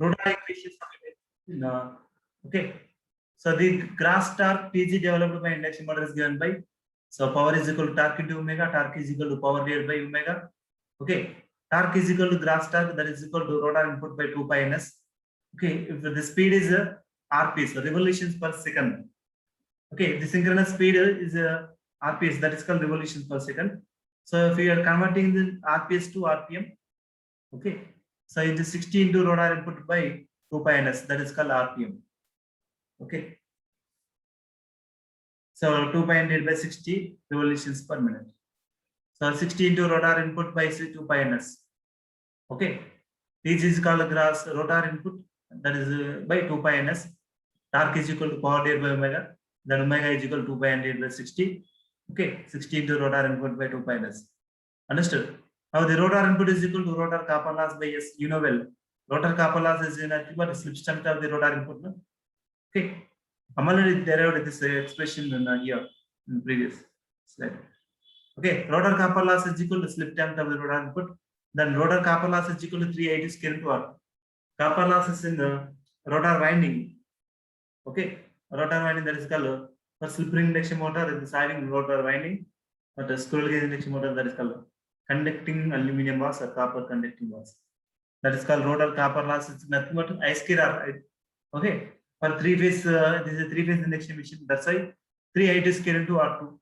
rotor equations okay. So the grass torque TG developed by induction motor is given by, so power is equal to torque into omega, torque is equal to power divided by omega. Okay, torque is equal to grass torque, that is equal to rotor input by 2 pi ns. Okay, if the speed is rps, so revolutions per second. Okay, the synchronous speed is rps, that is called revolutions per second. So if you are converting the rps to rpm, okay, so it is 60 into rotor input by 2 pi ns, that is called rpm. Okay, so 2 pi divided by 60 revolutions per minute. So 60 into rotor input by 2 pi ns. Okay, this is called grass rotor input, that is by 2 pi ns. Torque is equal to power divided by omega. Then omega is equal to 2 pi divided by 60. Okay, 60 into rotor input by 2 pi ns. Understood? Now the rotor input is equal to rotor copper loss by S. You know well. Rotor copper loss is nothing but slip strength of the rotor input. No? Okay. I'm already derived this expression here in the previous slide. Okay, rotor copper loss is equal to slip strength of the rotor input. Then rotor copper loss is equal to 3I2 square into R. Copper loss is in the rotor winding. Okay, rotor winding, that is called for slip ring induction motor, it is having rotor winding, but a squirrel cage induction motor, that is called conducting aluminum bars or copper conducting bars. That is called rotor copper loss. It's nothing but I square R. Okay, for three phase, this is a three phase induction machine. That's why 3I2 square into R2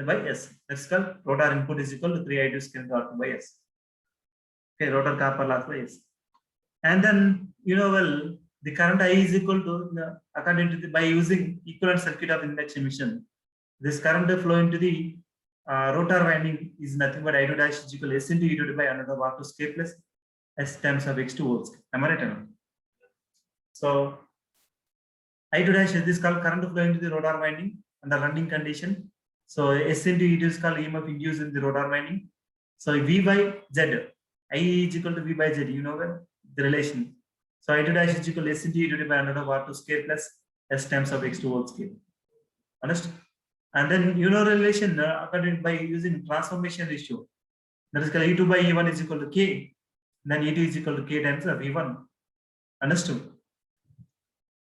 by S. That's called rotor input is equal to 3I2 square into R2 by S. Okay, rotor copper loss by S. And then you know well, the current I is equal to according to by using equivalent circuit of induction machine. This current flow into the rotor winding is nothing but I2 dash is equal to S into E2 by under R2 square plus S times of X2 whole square. Am I right or not? So I2 dash is this called current flow into the rotor winding under running condition. So S into E2 is called EMF induced in the rotor winding. So V by Z, I is equal to V by Z. You know the relation. So I2 dash is equal to S into E2 by under R2 square plus S times of X2 whole square. Understand? And then you know relation according by using transformation ratio. That is called E2 by E1 is equal to K. Then E2 is equal to K times of E1. Understood?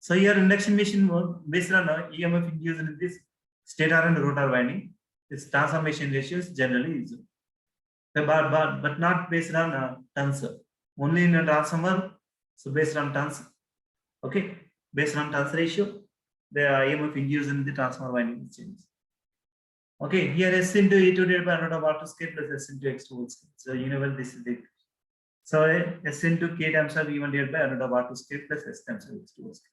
So here induction machine based on EMF induced in this stator and rotor winding. This transformation ratio is generally used. But not based on turns. Only in a transformer, so based on turns. Okay, based on turns ratio, the EMF induced in the transformer winding changes. Okay, here S into E2 divided by under R2 square plus S into X2 whole square. So you know well this is the so S into K times of E1 divided by under R2 square plus S times of X2 whole square.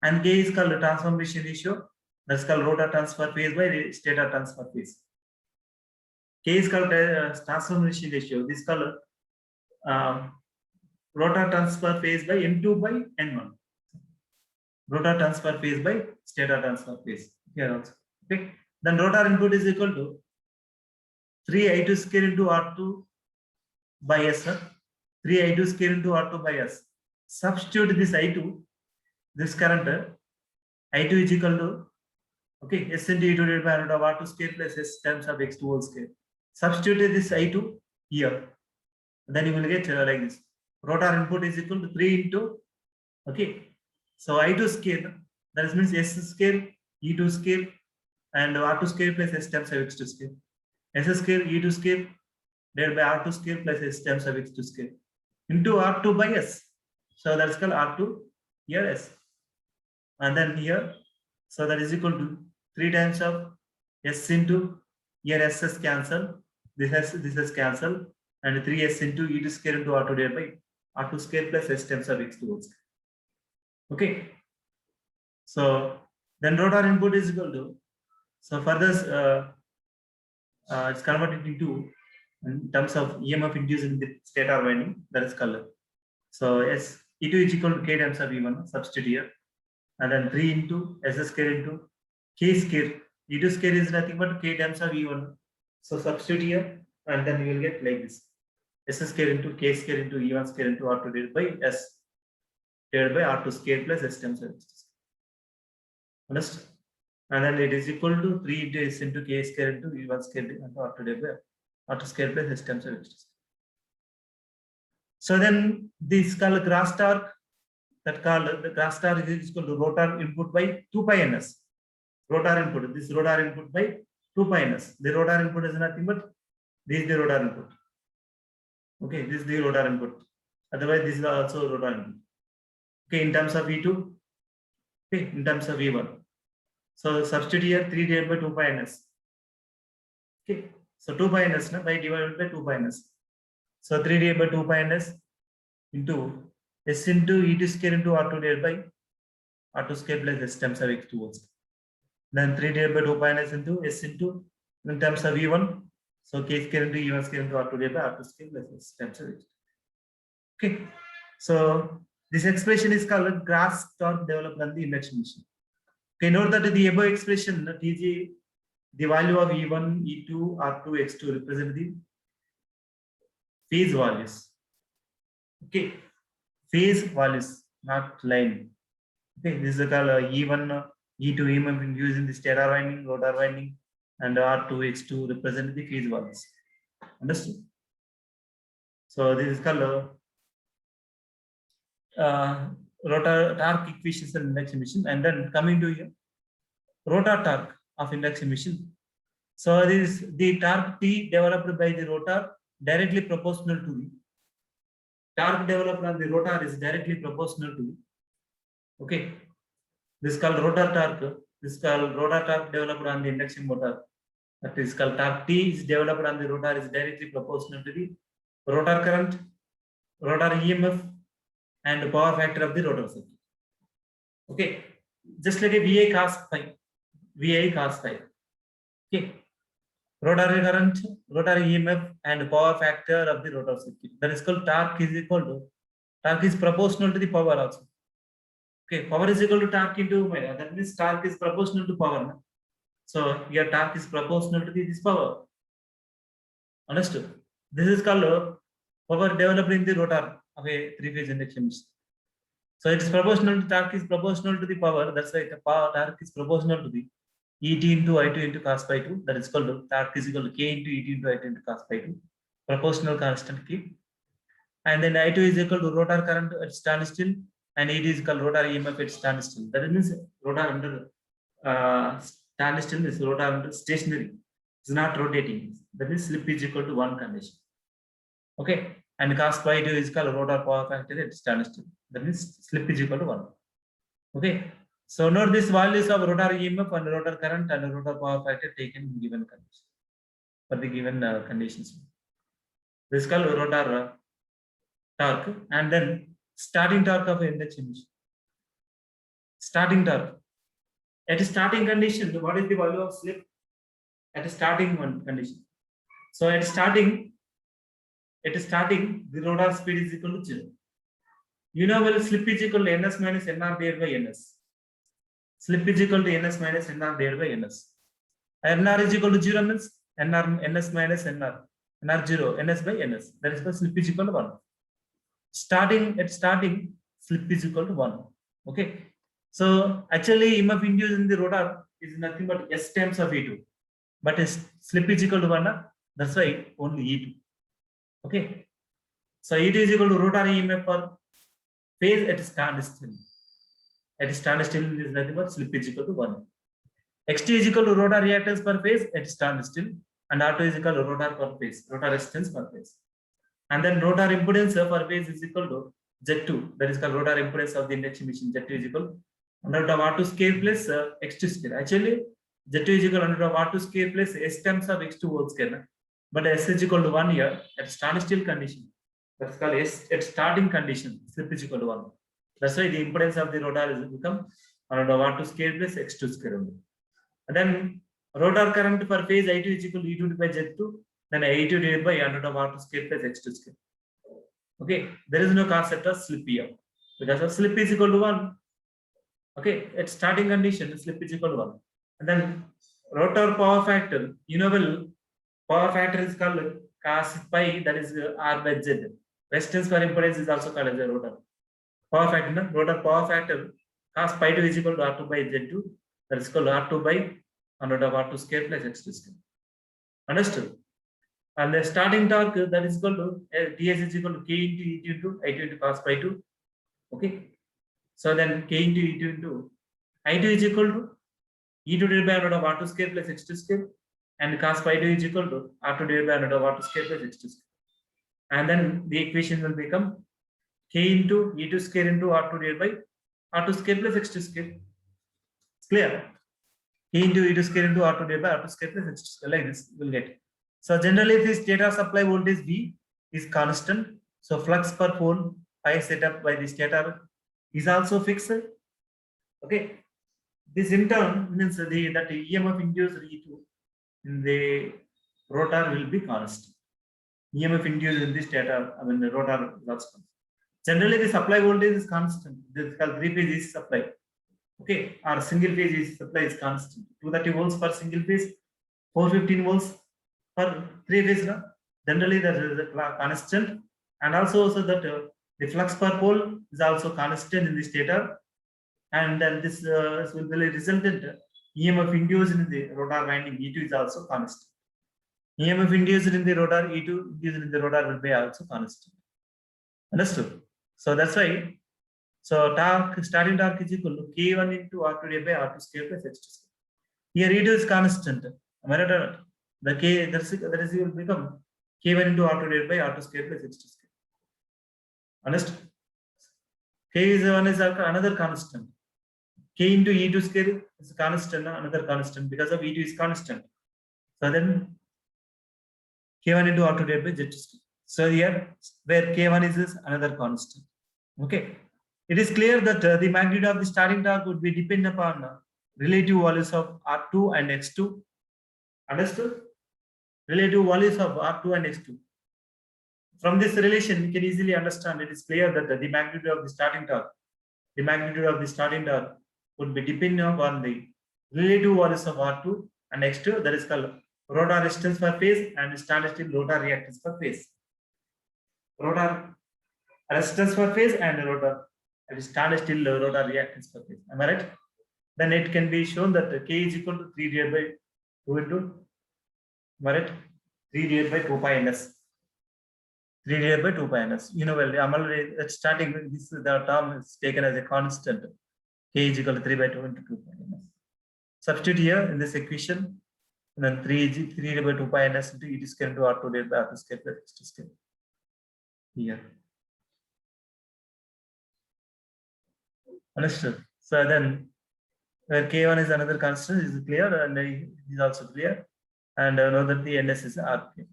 And K is called the transformation ratio. That's called rotor transfer phase by stator transfer phase. K is called transformation ratio. This is called rotor transfer phase by N2 by N1. Rotor transfer phase by stator transfer phase. Here also. Okay. Then rotor input is equal to 3I2 square into R2 by S. 3I2 square into R2 by S. Substitute this I2, this current I2 is equal to okay S into E2 divided by under R2 square plus S times of X2 whole square. Substitute this I2 here. Then you will get like this. Rotor input is equal to 3 into okay. So I2 square, that means S square, E2 square, and R2 square plus S times of X2 square. S square, E2 square, divided by R2 square plus S times of X2 square into R2 by S. So that's called R2 here S. And then here, so that is equal to 3 times of S into here S is cancelled. This is cancelled, and 3S into E2 square into R2 divided by R2 square plus S times of X2 whole square. Okay. So then rotor input is equal to, so for this it's converted into in terms of EMF induced in the stator winding, that is called. So S E2 is equal to K times of E1, substitute here, and then 3 into S square into K square. E2 square is nothing but K times of E1. So substitute here, and then you will get like this. S square into K square into E1 square into R2 divided by S divided by R2 square plus S times of X2 square. Understand? And then it is equal to 3 into S into K square into E1 square into R2 divided by R2 square plus S times of X2 square. So then this called grass torque, that called the grass torque is equal to rotor input by 2 pi ns. Rotor input, this rotor input by 2 pi ns. The rotor input is nothing but this is the rotor input. Okay, this is the rotor input. Otherwise, this is also rotor input. Okay, in terms of V2, okay, in terms of V1. So substitute here 3 divided by 2 pi ns. Okay, so 2 pi ns by divided by 2 pi ns. So 3 divided by 2 pi ns into S into E2 square into R2 divided by R2 square plus S times of X2 also. Then 3 divided by 2 pi ns into S into in terms of V1. So K square into E1 square into R2 divided by R2 square plus S times of X2. Okay, so this expression is called grass torque developed on the induction machine. Okay, note that the above expression, TG, the value of E1, E2, R2, X2 represent the phase values. Okay, phase values, not line. Okay, this is called E1, E2, EMF using the stator winding, rotor winding, and R2, X2 represent the phase values. Understood? So this is called rotor torque equations in induction machine. And then coming to here, rotor torque of induction machine. So this is the torque T developed by the rotor directly proportional to the torque developed on the rotor is directly proportional to the, okay, this is called rotor torque. This is called rotor torque developed on the induction motor. That is called torque T is developed on the rotor is directly proportional to the rotor current, rotor EMF, and power factor of the rotor circuit. Okay, just like a VI cos phi, VI cos phi. Okay, rotor current, rotor EMF, and power factor of the rotor circuit. That is called torque is equal to, torque is proportional to the power also. Okay, power is equal to torque into omega. That means torque is proportional to power. No? So your torque is proportional to this power. Understood? This is called power developed in the rotor of a three-phase induction machine. So it's proportional to torque is proportional to the power. That's why the power torque is proportional to the Et into I2 into cos pi 2. That is called torque is equal to K into Et into I2 into cos pi 2. Proportional constant K. And then I2 is equal to rotor current at standstill, and Et is called rotor EMF at standstill. That means rotor under standstill is rotor under stationary. It's not rotating. That means slip is equal to 1 condition. Okay. And cos pi 2 is called rotor power factor at standstill. That means slip is equal to 1. Okay. So note these values of rotor EMF and rotor current and rotor power factor taken in given condition for the given conditions. This is called rotor torque, and then starting torque of induction machine. Starting torque. At starting condition, what is the value of slip? At a starting one condition. So at starting, the rotor speed is equal to 0. You know, well, slip is equal to ns minus nr divided by ns. Slip is equal to ns minus nr divided by ns. nr is equal to 0 means ns minus nr. nr 0, ns by ns. That is why slip is equal to 1. At starting, slip is equal to 1. Okay. So actually, EMF induced in the rotor is nothing but S times of E2. But slip is equal to 1. That's why only E2. Okay. So E2 is equal to rotor EMF for phase at standstill. At standstill is nothing but slip is equal to 1. Xt is equal to rotor reactance per phase at standstill, and R2 is equal to rotor per phase, rotor resistance per phase. And then rotor impedance per phase is equal to Z2. That is called rotor impedance of the induction machine. Z2 is equal to under of R2 square plus X2 square. Actually, Z2 is equal to under of R2 square plus S times of X2 whole square. But S is equal to 1 here at standstill condition. That's called S at starting condition. Slip is equal to 1. That's why the impedance of the rotor is become under of R2 square plus X2 square only. And then rotor current per phase I2 is equal to E2 by Z2. Then I2 divided by under of R2 square plus X2 square. Okay, there is no concept of slip here because of slip is equal to 1. Okay, at starting condition, slip is equal to 1. And then rotor power factor, you know, well, power factor is called cos pi, that is R by Z. Resistance per impedance is also called as a rotor. Power factor, no? Rotor power factor, cos pi 2 is equal to R2 by Z2. That is called R2 by under of R2 square plus X2 square. Understood? And the starting torque that is equal to Ts is equal to K into E2 into I2 into cos pi 2. Okay. So then K into E2 into I2 is equal to E2 divided by root of R2 square plus X2 square, and cos pi 2 is equal to R2 divided by root of R2 square plus X2 square. And then the equation will become K into E2 square into R2 divided by R2 square plus X2 square. It's clear? K into E2 square into R2 divided by R2 square plus X2 square, like this we'll get. So generally, if the stator supply voltage V is constant, so flux per pole pi set up by the stator is also fixed. Okay. This in turn means that EMF induced E2 in the rotor will be constant. EMF induced in the stator, the rotor is also. Generally, the supply voltage is constant. This is called three-phase AC supply. Okay, or single phase AC supply is constant. 230 volts per single phase, 415 volts per three phase. Generally, that is a constant, and also that the flux per pole is also constant in the stator. And then this will be a resultant EMF induced in the rotor winding E2 is also constant. EMF induced in the rotor E2 induced in the rotor will be also constant. Understood? So that's why. So torque, starting torque is equal to K1 into R2 divided by R2 square plus X2 square. Here E2 is constant. Am I right or not? The K that is will become K1 into R2 divided by R2 square plus X2 square. Understood? K is another constant. K into E2 square is constant, another constant, because of E2 is constant. So then K1 into R2 divided by Z2 square. So here where K1 is another constant. Okay. It is clear that the magnitude of the starting torque would be dependent upon relative values of R2 and X2. Understood? Relative values of R2 and X2. From this relation, we can easily understand, it is clear that the magnitude of the starting torque would be depending upon the relative values of R2 and X2, that is called rotor resistance per phase and standstill rotor reactance per phase. Rotor resistance per phase and rotor standstill rotor reactance per phase. Am I right? Then it can be shown that K is equal to 3 divided by 2 into, am I right? 3 divided by 2 pi ns. 3 divided by 2 pi ns. You know, well, I'm already starting with this, the term is taken as a constant. K is equal to 3 by 2 into 2 pi ns. Substitute here in this equation, and then 3 divided by 2 pi ns into E2 square into R2 divided by R2 square plus X2 square. Here. Understood? So then, where K1 is another constant is clear, and it is also clear. And know that the NS is RPM.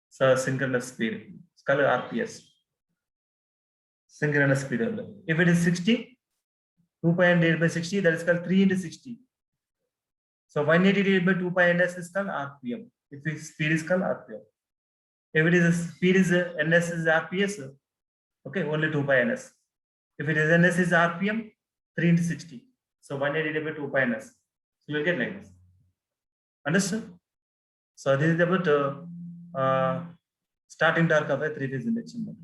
So synchronous speed. It's called RPS. Synchronous speed. If it is 60, 2 pi n divided by 60, that is called 3 into 60. So 180 divided by 2 pi ns is called RPM. If its speed is called RPM. If it is speed is ns is RPS, okay, only 2 pi ns. If it is ns is RPM, 3 into 60. So 180 divided by 2 pi ns. So you will get like this. Understood? So this is about starting torque of a three-phase induction motor.